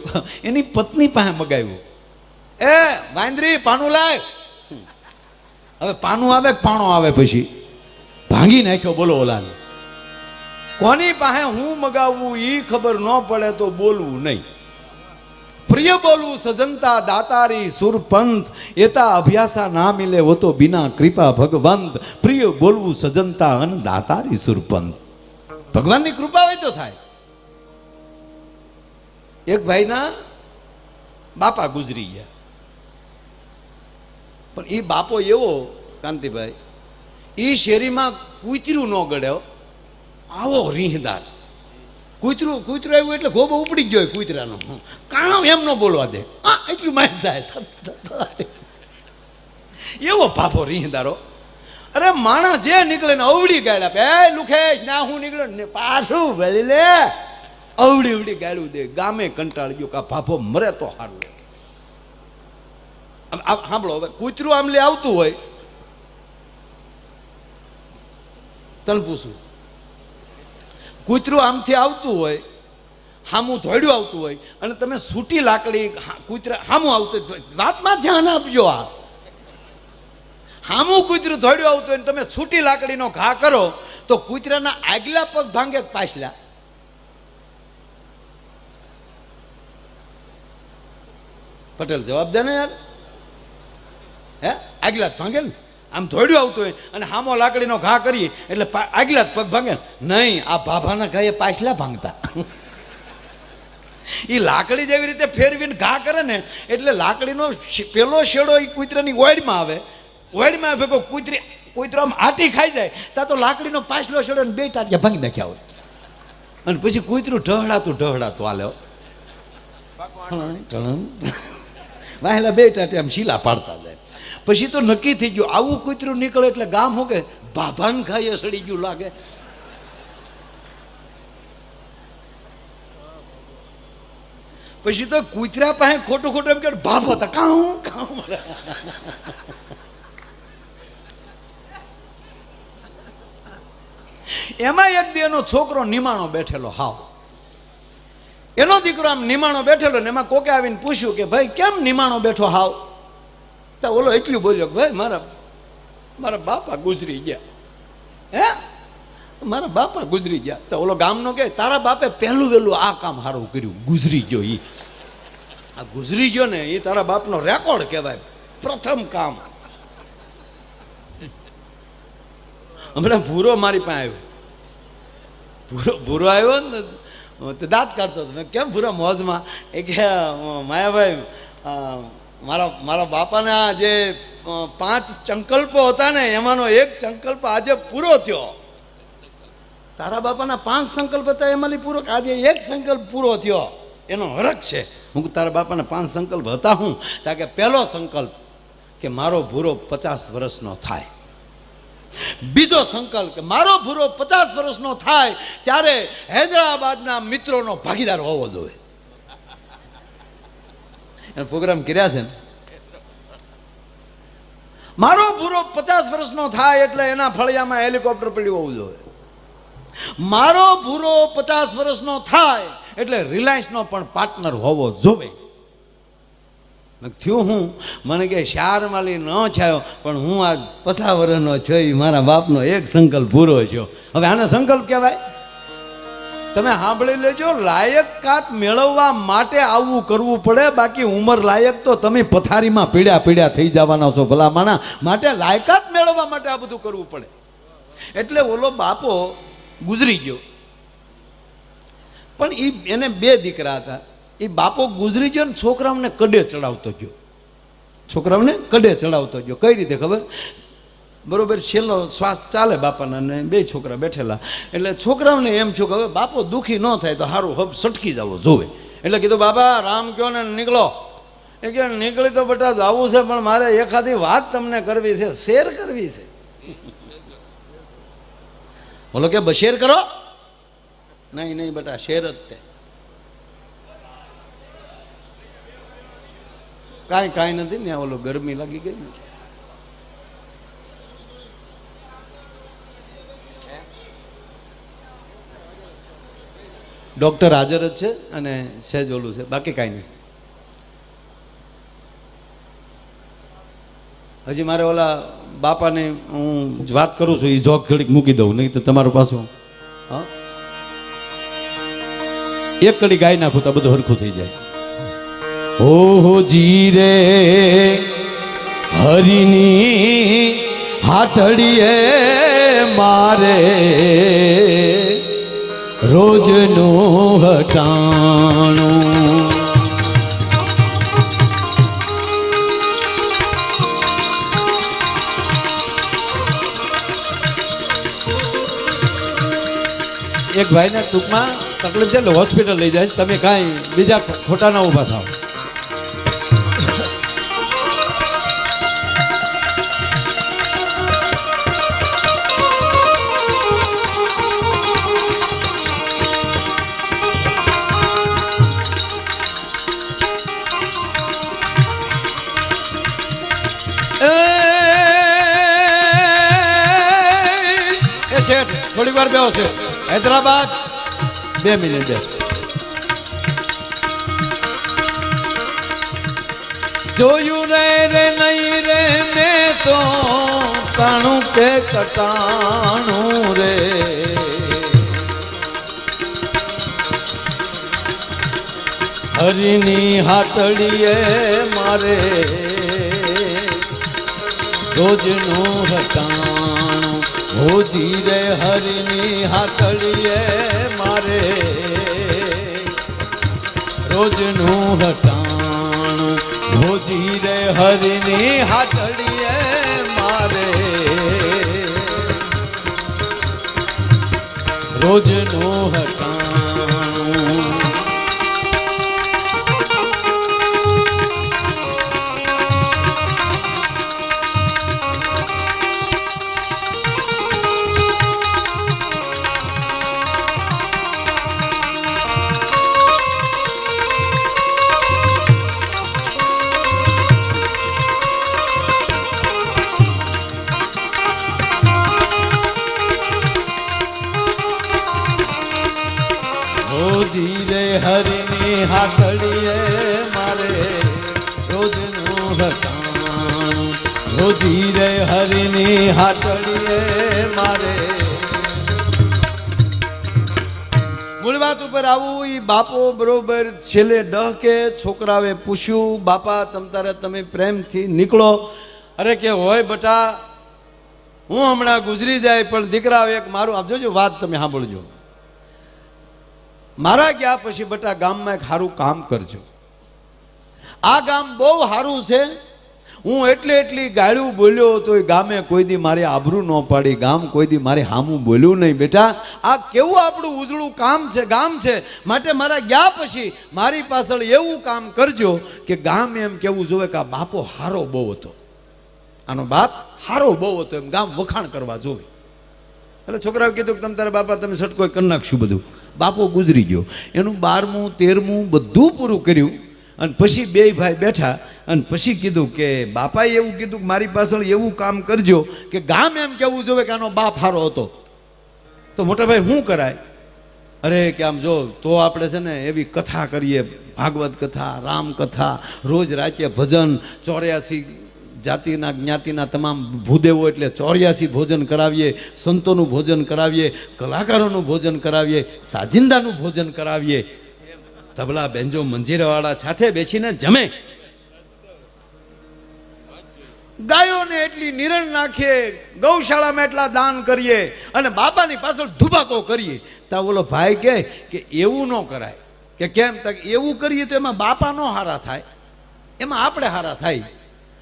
એની પત્ની પાસે મગાવ્યું. એ વાંદરી પાનું લાય. હવે પાનું આવે કે પાણો આવે, પછી ભાંગી નાખ્યો. બોલો ઓલાને કોની પાસે હું મગાવવું એ ખબર ન પડે તો બોલવું નહીં. પ્રિય બોલવું સજનતા દાતારી સુરપંથ, એતા અભ્યાસા ના મિલે વો તો બિના કૃપા ભગવંત. પ્રિય બોલવું સજનતા અને દાતારી સુરપંથ. ભગવાનની કૃપા હોય તો થાય. એક ભાઈના બાપા ગુજરી ગયા, પણ એ બાપો એવો કાંતિભાઈ, એ શેરીમાં કૂતરું ન ગળ્યો, આવો રીહદાર. કૂતરું આવ્યું એટલે ગોબો ઉપડી ગયો કૂતરાનો. કામ એમ ન બોલવા દે, એટલું માહિત થાય. એવો પાપો રીહદારો. અરે માણસ જે નીકળે ને અવડી ગાળ્યા પે, એ લુખેશ ના હું નીકળ્યો ને પાછું ભરી લે, અવડી ગાળ્યું દે. ગામે કંટાળી ગયો કે ભાભો મરે તો સારું. સાંભળો, હવે કૂતરું આમ લે આવતું હોય, તને પૂછું, કૂતરું આમથી આવતું હોય, હામું ધોડ્યું આવતું હોય, અને તમે સૂટી લાકડી કૂતરા હામું આવતું, વાતમાં ધ્યાન આપજો. આ હામું કૂતરું ધોડ્યું આવતું હોય, તમે છૂટી લાકડીનો ઘા કરો તો કૂતરાના આગલા પગ ભાંગે પાછલા? પટેલ જવાબ દે ને યાર. હે, આગલા જ ભાંગે ને. આમ ધોડ્યું આવતું હોય અને હામો લાકડીનો ઘા કરીએ એટલે આગલા જ પગ ભાંગે નહીં. આ ભાભાના ઘાએ પાછલા ભાંગતા. એ લાકડી જેવી રીતે ફેરવીને ઘા કરે ને એટલે લાકડીનો પેલો શેડો એ કૂતરાની ઓયડમાં આવે, ઓયડમાં ભેગો કૂતરો આમ આટી ખાઈ જાય ત્યાં તો લાકડીનો પાછલો શેડો ને બે ટાટિયા ભાંગી નાખ્યા હોય. અને પછી કૂતરું ઢહડાતું હાલે, વાહેલા બે ટાટિયા આમ શીલા પાડતા જાય. પછી તો નક્કી થઈ ગયું આવું કૂતરું નીકળે એટલે ગામ શું કે ભાભાન ખાઈએ સડી ગયું લાગે. પછી તો કૂતરા પાસે ખોટું એમ કે ભાભો હતા કાઉ. એમાં એક દી એનો છોકરો નિમાણો બેઠેલો, હાવ એનો દીકરો આમ નિમાણો બેઠેલો ને એમાં કોકે આવીને પૂછ્યું કે ભાઈ કેમ નિમાણો બેઠો હાવ? તો ઓલો એટલું બોલ્યો કે ભાઈ મારા બાપા ગુજરી ગયા. હે, મારા બાપા ગુજરી ગયા. તો ઓલો ગામનો કે તારા બાપે પહેલું વહેલું આ કામ સારું કર્યું, ગુજરી ગયો. આ ગુજરી ગયો ને એ તારા બાપનો રેકોર્ડ કહેવાય. પ્રથમ કામ. હમણાં ભૂરો મારી પાસે આવ્યો. ભૂરો આવ્યો ને તો દાંત કાઢતો હતો. મેં કેમ ભૂરા મોજમાં? એ કે માયાભાઈ મારા બાપાના જે 5 સંકલ્પો હતા ને એમાંનો એક સંકલ્પ આજે પૂરો થયો. તારા બાપાના 5 સંકલ્પ હતા એમાંથી પૂરો, આજે એક સંકલ્પ પૂરો થયો એનો હરખ છે. હું તારા બાપાના 5 સંકલ્પ હતા. હું કારણ કે પહેલો સંકલ્પ કે મારો ભૂરો 50 વર્ષનો થાય. બીજો સંકલ્પ કે મારો ભૂરો 50 વર્ષનો થાય ત્યારે હૈદરાબાદના મિત્રોનો ભાગીદાર હોવો જોઈએ. એને પ્રોગ્રામ કર્યા છે ને. મારો ભૂરો 50 વર્ષનો થાય એટલે એના ફળિયામાં હેલિકોપ્ટર પડ્યું હોવું જોઈએ. મારો ભૂરો 50 વર્ષનો થાય એટલે રિલાયન્સનો પણ પાર્ટનર હોવો જોઈએ. થયું હું મને કે શારમાલી ન છાયો પણ હું આજ 50 વર્ષનો છું. મારા બાપનો એક સંકલ્પ પૂરો થયો. હવે આને સંકલ્પ કહેવાય. તમે સાંભળી લેજો, લાયકાત મેળવવા માટે આવું કરવું પડે. બાકી ઉંમર લાયક તો તમે પથારીમાં પીડ્યા થઈ જવાના છો ભલા માણા. માટે લાયકાત મેળવવા માટે આ બધું કરવું પડે. એટલે ઓલો બાપો ગુજરી ગયો. પણ એને 2 દીકરા હતા. એ બાપો ગુજરી ગયો ને છોકરાઓને કડે ચડાવતો ગયો. છોકરાઓને કડે ચડાવતો ગયો. કઈ રીતે ખબર? બરોબર છેલ્લો શ્વાસ ચાલે બાપાના ને 2 છોકરા બેઠેલા. એટલે છોકરાઓને એમ થયું કે હવે બાપો દુઃખી ન થાય તો સારું હબ સટકી જવો જોવે. એટલે કીધું બાબા રામ કયો ને નીકળો. એ કે નીકળી તો બેટા જવું છે પણ મારે એખાદી વાત તમને કરવી છે, શેર કરવી છે. બોલો કે બશેર કરો. નહીં બેટા શેર જ તે. કાંઈ નથી ને. ઓલો ગરમી લાગી ગઈ ને. ડૉક્ટર હાજર જ છે અને સહેજ ઓલું છે, બાકી કાંઈ નથી. હજી મારે ઓલા બાપાને હું વાત કરું છું એ જોક ઘડીક મૂકી દઉં, નહીં તો તમારું પાછું હા એક કડી ગાઈ નાખું તો બધું હરખું થઈ જાય. ઓહો જીરે હરિની હાટડીએ મારે રોજનું હટાણું. એક ભાઈને ટૂંકમાં તકલીફ છે એટલે હોસ્પિટલ લઈ જાય. તમે કાંઈ બીજા ખોટા ના ઊભા થાવ. શેઠ થોડીક વાર બેહો છે. હૈદરાબાદ 2 મિનિટ બેસો. જોયું રે નહીં રે મેં તો તાણું કે કટાણું રે. હરિની હાટડીએ મારે રોજનું હટાણું. હોજી રે હરિની હાટડીએ મારે રોજનું હટાણું. હોજી રે હરિની હાટડીએ મારે રોજનું હટાણું. ધીરે હરિની હાટડીએ મારે રોજનું હટાણું. ધીરે હરિની હાટડીએ મારે. વાત ઉપર આવું એ બાપો બરોબર છેલ્લે ડહકે છોકરાએ પૂછ્યું, બાપા તમે પ્રેમથી નીકળો. અરે કે હોય બટા, હું હમણાં ગુજરી જાય પણ દીકરા એક મારું આપ જોજો, વાત તમે સાંભળજો. મારા ગયા પછી બટા ગામમાં એક સારું કામ કરજો. આ ગામ બહુ સારું છે. હું એટલી ગાળું બોલ્યો તો એ ગામે કોઈ દી મારી આબરૂ ન પાડી, ગામ કોઈ દી મારી હામું બોલ્યું નહીં. બેટા આ કેવું આપણું ઉજળું ગામ છે, માટે મારા ગયા પછી મારી પાછળ એવું કામ કરજો કે ગામ એમ કેવું જોવે કે આ બાપો હારો બહુ હતો, આનો બાપ હારો બહુ હતો, એમ ગામ વખાણ કરવા જોવે. એટલે છોકરાએ કીધું કે તારા બાપા તમે સટકો કરી નાખશું બધું. બાપો ગુજરી ગયો, એનું 12મું 13મું બધું પૂરું કર્યું અને પછી બે ભાઈ બેઠા અને પછી કીધું કે બાપાએ એવું કીધું કે મારી પાછળ એવું કામ કરજો કે ગામ એમ કેવું જોવે કે આનો બાપ હારો હતો. તો મોટા ભાઈ શું કરાય? અરે કે આમ જો તો આપણે છે ને એવી કથા કરીએ, ભાગવત કથા, રામ કથા, રોજ રાતે ભજન, 84 જાતિના જ્ઞાતિના તમામ ભૂદેવો એટલે 84 ભોજન કરાવીએ, સંતોનું ભોજન કરાવીએ, કલાકારોનું ભોજન કરાવીએ, સાજિંદાનું ભોજન કરાવીએ, તબલા બેન્જો મંજીરાવાળા સાથે બેસીને જમે, ગાયોને એટલી નિરણ નાખીએ, ગૌશાળામાં એટલા દાન કરીએ અને બાપાની પાછળ ધુબાકો કરીએ. તા બોલો ભાઈ કહે કે એવું ન કરાય. કે કેમ? એવું કરીએ તો એમાં બાપા નો હારા થાય, એમાં આપણે હારા થાય.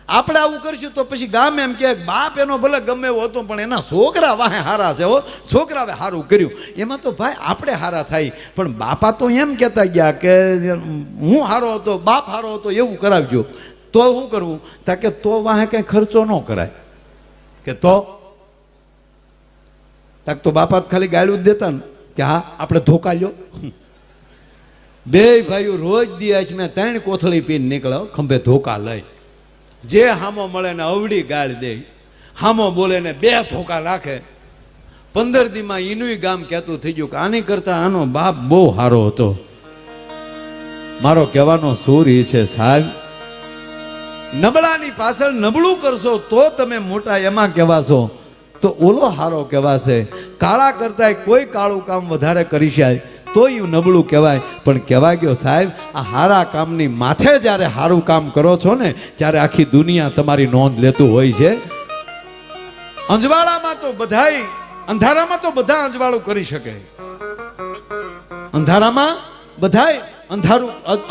આપણે આવું કરશું તો પછી ગામ એમ કે બાપ એનો ભલે ગમે એવો હતો પણ એના છોકરા વાહે હારા છે, હો છોકરાએ સારું કર્યું, એમાં તો ભાઈ આપણે હારા થાય. પણ બાપા તો એમ કહેતા ગયા કે હું હારો હતો, બાપ હારો હતો, એવું કરાવજો. તો શું કરવું? કે તો વાહે કઈ ખર્ચો ન કરાય. કે તો બાપા ખાલી ગાળું જ દેતા ને કે હા આપણે ધોકા લ્યો. બે ભાઈઓ રોજ દિવસ મેં 3 કોથળી પીને નીકળ્યો, ખંભે ધોકા લઈ, જે હામો મળે ને અવડી ગાળ દે, હામો બોલે ને 2 ધોકા નાખે. 15 દીમાં એનું ગામ કહેતું થઈ ગયું કે આની કરતા આનો બાપ બહુ સારો હતો. મારો કહેવાનો સૂર એ છે સાહેબ, નબળાની પાછળ નબળું કરશો તો તમે મોટા એમાં કહેવાશો, તો ઓલો હારો કહેવાશે. કાળા કરતા કોઈ કાળું કામ વધારે કરી જાય તો એ નબળું કહેવાય. પણ કહેવાય ગયો સાહેબ, આ હારા કામની માથે જ્યારે સારું કામ કરો છો ને ત્યારે આખી દુનિયા તમારી નોંધ લેતું હોય છે. અંજવાળામાં તો બધાય, અંધારામાં તો બધા અંજવાળું કરી શકે, અંધારામાં બધાય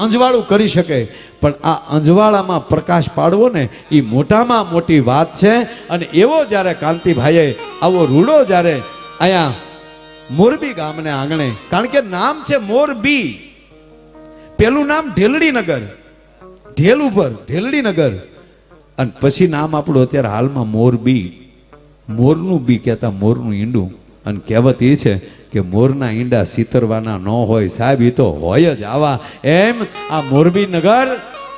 અંજવાળું કરી શકે, પણ આ અંજવાળામાં પ્રકાશ પાડવો ને એ મોટામાં મોટી વાત છે. અને એવો જ્યારે કાંતિભાઈએ આવો રૂડો જ્યારે અહીંયા મોરબી ગામને આંગણે, કારણ કે નામ છે મોરબી, પેલું નામ ઢેલડીનગર, ઢેલ ઉપર ઢેલડીનગર, અને પછી નામ આપણું અત્યારે હાલમાં મોરબી. મોરનું બી કહેતા મોરનું ઈંડું, અને કહેવત એ છે કે મોરના ઈંડા સીતરવાના ન હોય. સાહેબ એ તો હોય જ આવા. એમ આ મોરબી નગર,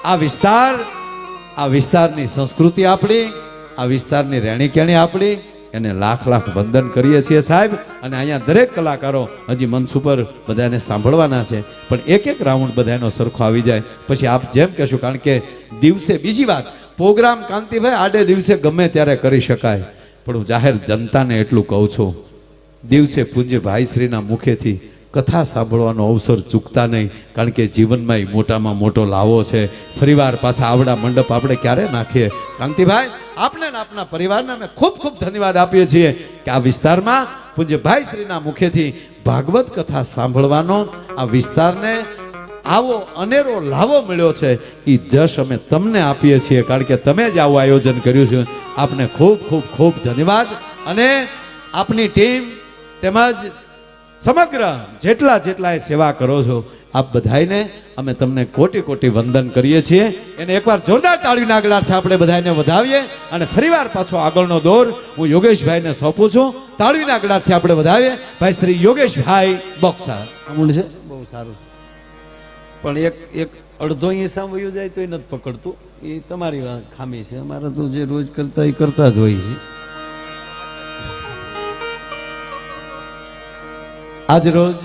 આ વિસ્તારની સંસ્કૃતિ આપણી, આ વિસ્તારની રહેણી કેણી આપણી, એને લાખ વંદન કરીએ છીએ સાહેબ. અને અહીંયા દરેક કલાકારો હજી મંચ ઉપર બધાને સાંભળવાના છે, પણ એક રાઉન્ડ બધાનો સરખો આવી જાય પછી આપ જેમ કહેશો. કારણ કે દિવસે, બીજી વાત, પ્રોગ્રામ કાંતિભાઈ આડે દિવસે ગમે ત્યારે કરી શકાય, પણ હું જાહેર જનતાને એટલું કહું છું, દિવસે પૂજ્ય ભાઈશ્રીના મુખેથી કથા સાંભળવાનો અવસર ચૂકતા નહીં. કારણ કે જીવનમાં એ મોટામાં મોટો લાવો છે. ફરીવાર પાછા આવડા મંડપ આપણે ક્યારે નાખીએ? કાંતિભાઈ, આપને ને આપના પરિવારને અમે ખૂબ ધન્યવાદ આપીએ છીએ કે આ વિસ્તારમાં પૂજ્ય ભાઈશ્રીના મુખેથી ભાગવત કથા સાંભળવાનો આ વિસ્તારને આવો અનેરો લાવો મળ્યો છે. એ જશ અમે તમને આપીએ છીએ, કારણ કે તમે જ આવું આયોજન કર્યું છે. આપને ખૂબ ધન્યવાદ. અને આપની ટીમ તેમજ સમગ્ર જેટલા સેવા કરો છો, આપ બધાને અમે તમને કોટી વંદન કરીએ છીએ. એને એકવાર જોરદાર તાળીના ગળાથી આપણે બધાને વધાવીએ. અને ફરીવાર પાછો આગળનો દોર હું યોગેશભાઈને સોંપું છું. તાળીના ગળાથી આપણે વધાવીએ. ભાઈ શ્રી યોગેશભાઈ બોક્સર અમૂલ છે, બહુ સારું, પણ એક અડધો હિસાબ વયું જાય તો એ નથી પકડતું. એ તમારી ખામી છે. અમારે તો જે રોજ કરતા એ કરતા જ હોય છે. આજ રોજ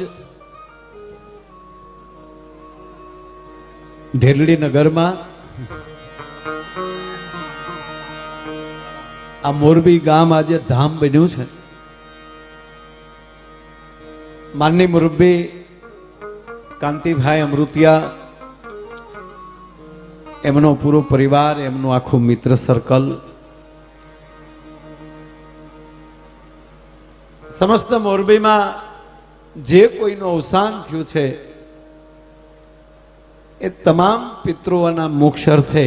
ઢેલડી નગરમાં આ મોરબી ગામ આજે ધામ બન્યું છે. માનની મુરબ્બી કાંતિભાઈ અમૃતિયા, એમનો પૂરો પરિવાર, એમનું આખું મિત્ર સર્કલ, સમસ્ત મોરબીમાં જે કોઈનું અવસાન થયું છે એ તમામ પિતૃઓના મોક્ષ અર્થે,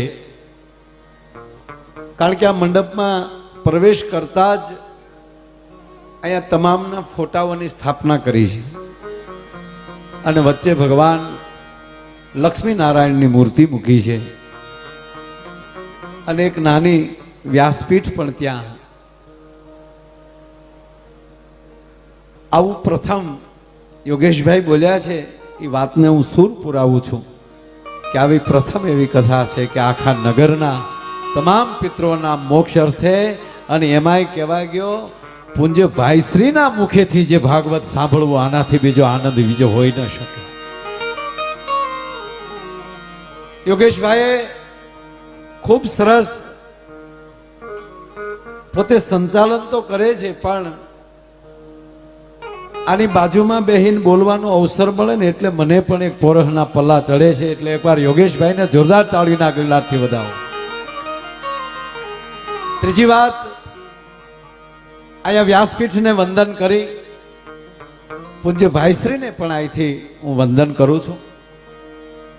કારણ કે આ મંડપમાં પ્રવેશ કરતા જ અહીંયા તમામના ફોટાઓની સ્થાપના કરી છે અને વચ્ચે ભગવાન લક્ષ્મી નારાયણની મૂર્તિ મૂકી છે અને એક નાની વ્યાસપીઠ પણ ત્યાં. આવું પ્રથમ યોગેશભાઈ બોલ્યા છે, એ વાતને હું સૂર પુરાવું છું કે આવી પ્રથમ એવી કથા છે કે આખા નગરના તમામ પિતૃઓના મોક્ષ અર્થે, અને એમાંય કહેવાય ગયો પૂજ્ય ભાઈશ્રીના મુખેથી જે ભાગવત સાંભળવું, આનાથી બીજો આનંદ બીજો હોઈ ન શકે. યોગેશભાઈએ ખૂબ સરસ પોતે સંચાલન તો કરે છે, પણ આની બાજુમાં બેહીને બોલવાનો અવસર મળે ને એટલે મને પણ એક પોરહના પલ્લા ચડે છે. એટલે એકવાર યોગેશભાઈને જોરદાર તાળીના ગળાથી વધાવો. ત્રીજી વાત, અહીંયા વ્યાસપીઠને વંદન કરી પૂજ્ય ભાઈશ્રીને પણ અહીંથી હું વંદન કરું છું.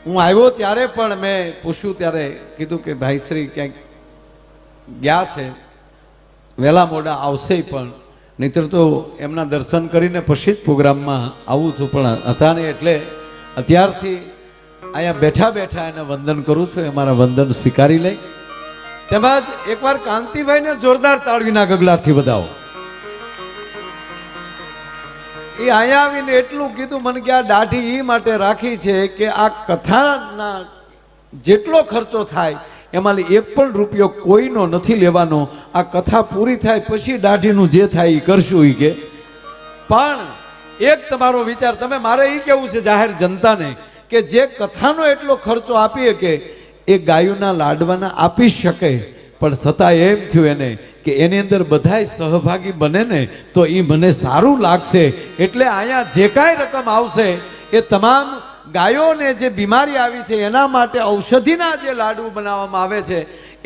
હું આવ્યો ત્યારે પણ મેં પૂછ્યું ત્યારે કીધું કે ભાઈશ્રી ક્યાંક ગયા છે, વહેલા મોડા આવશે, પણ નહીતર તો એમના દર્શન કરીને પછી જ પ્રોગ્રામમાં આવું છું, પણ હતા ને એટલે અત્યારથી અહીંયા બેઠા બેઠા એને વંદન કરું છું. એ મારા વંદન સ્વીકારી લઈ. તેમજ એકવાર કાંતિભાઈને જોરદાર તાળવીના ગગલાથી વધાવો. એ અહીંયા આવીને એટલું કીધું મને કે આ દાઢી એ માટે રાખી છે કે આ કથાના જેટલો ખર્ચો થાય એમાં એક પણ રૂપિયો કોઈનો નથી લેવાનો. આ કથા પૂરી થાય પછી દાઢીનું જે થાય એ કરશું. એ કે પણ એક તમારો વિચાર, તમે મારે એ કહેવું છે જાહેર જનતાને કે જે કથાનો એટલો ખર્ચો આપીએ કે એ ગાયોના લાડવાના આપી શકે, પણ છતાં એમ થયું એને કે એની અંદર બધાય સહભાગી બને ને તો એ મને સારું લાગશે. એટલે અહીંયા જે કાંઈ રકમ આવશે એ તમામ ગાયોને જે બીમારી આવી છે એના માટે ઔષધિના જે લાડુ બનાવવામાં આવે છે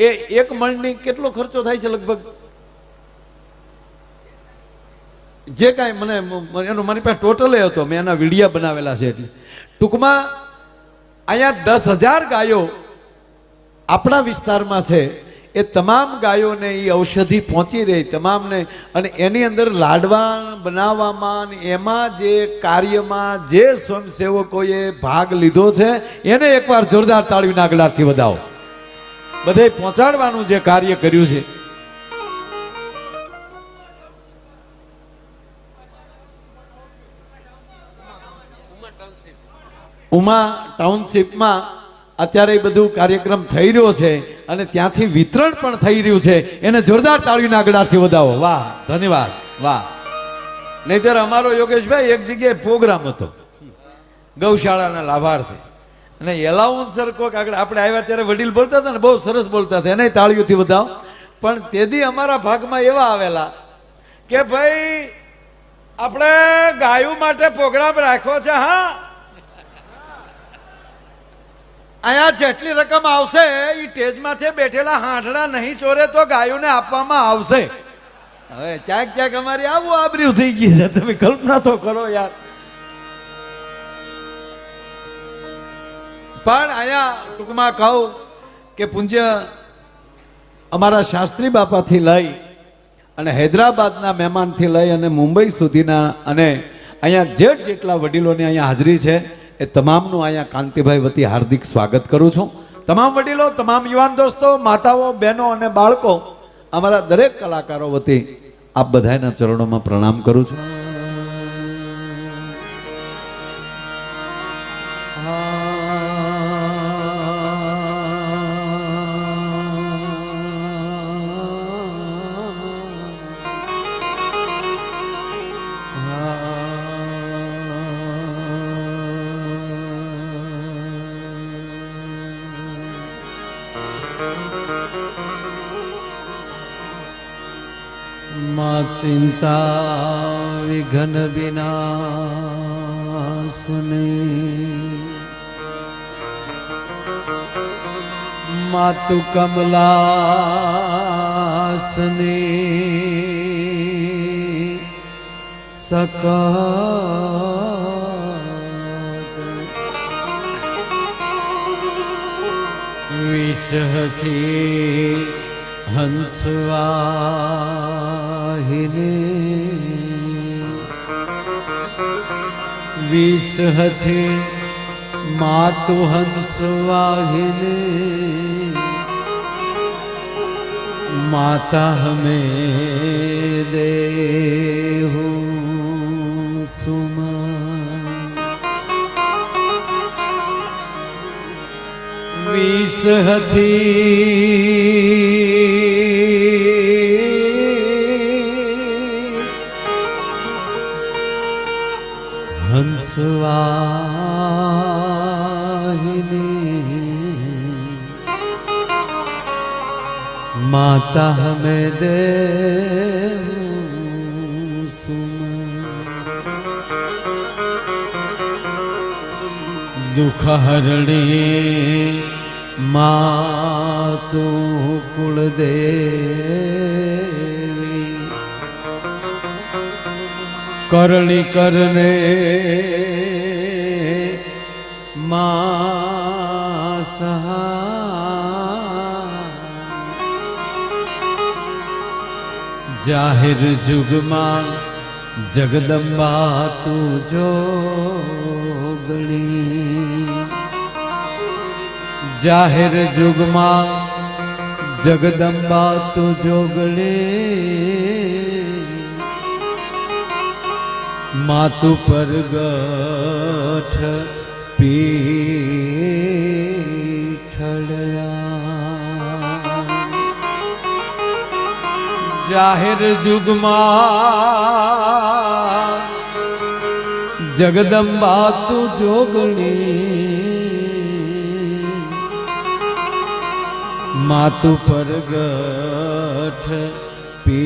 એ એક મણની કેટલો ખર્ચો થાય છે લગભગ, જે કાંઈ મને એનો મારી પાસે ટોટલે હતો, મેં એના વિડીયા બનાવેલા છે. એટલે ટૂંકમાં અહીંયા 10,000 ગાયો આપણા વિસ્તારમાં છે. એ તમામ ગાયોને એ ઔષધિ પહોંચી રહી તમામને, અને એની અંદર લાડવા બનાવવામાં એમાં જે કાર્યમાં જે સ્વયંસેવકોએ ભાગ લીધો છે એને એકવાર જોરદાર તાળીના ગળાથી વધાવો. બધે પહોંચાડવાનું જે કાર્ય કર્યું છે. ઉમા ટાઉનશીપમાં અત્યારે બધું કાર્યક્રમ થઈ રહ્યો છે અને ત્યાંથી વિતરણ પણ થઈ રહ્યું છે. એને જોરદાર તાળીના ગળાથી વધાવો. વાહ, ધન્યવાદ, વાહ. નહીતર અમારો યોગેશભાઈ એક જગ્યાએ પ્રોગ્રામ હતો ગૌશાળાના લાભાર્થે, અને એલાઉન્સર કોઈક આગળ આપણે આવ્યા ત્યારે વડીલ બોલતા હતા ને, બહુ સરસ બોલતા હતા, એને તાળીઓથી વધાવો. પણ તેથી અમારા ભાગમાં એવા આવેલા કે ભાઈ આપણે ગાયો માટે પ્રોગ્રામ રાખ્યો છે. હા, અહીંયા જેટલી રકમ આવશે એ સ્ટેજમાંથી બેઠેલા હાંડડા નહીં ચોરે તો ગાયોને આપવામાં આવશે. હવે ક્યાંક ક્યાંક અમારી આવું આબર્યું થઈ ગઈ છે, તમે કલ્પના તો કરો યાર. પણ અહીંયા ટૂંકમાં કહું કે પૂજ્ય અમારા શાસ્ત્રી બાપાથી લઈ અને હૈદરાબાદના મહેમાનથી લઈ અને મુંબઈ સુધીના અને અહીંયા જેટલા વડીલોની અહીંયા હાજરી છે એ તમામનું અહીંયા કાંતિભાઈ વતી હાર્દિક સ્વાગત કરું છું. તમામ વડીલો, તમામ યુવાન દોસ્તો, માતાઓ, બહેનો અને બાળકો, અમારા દરેક કલાકારો વતી આપ બધાના ચરણોમાં પ્રણામ કરું છું. माँ चिंता विघन बिना सुने मातु कमलासने सका विषहति हंसवाहिनी विषहति मातु हंसवाहिनी माता हमें देहु सुमन विषहति हंसवाहिनी माता हमें देहु सुमन दुख हरणी मातु कुलदेवी करणी करने मां जाहिर जुगमा जगदम्बा तू जोगणी जाहिर जुगमा जगदम्बा तू जोगणी मातु परगठ पीठड़या जाहिर जुगमा जगदम्बा तू जोगणी मातु परगठ पी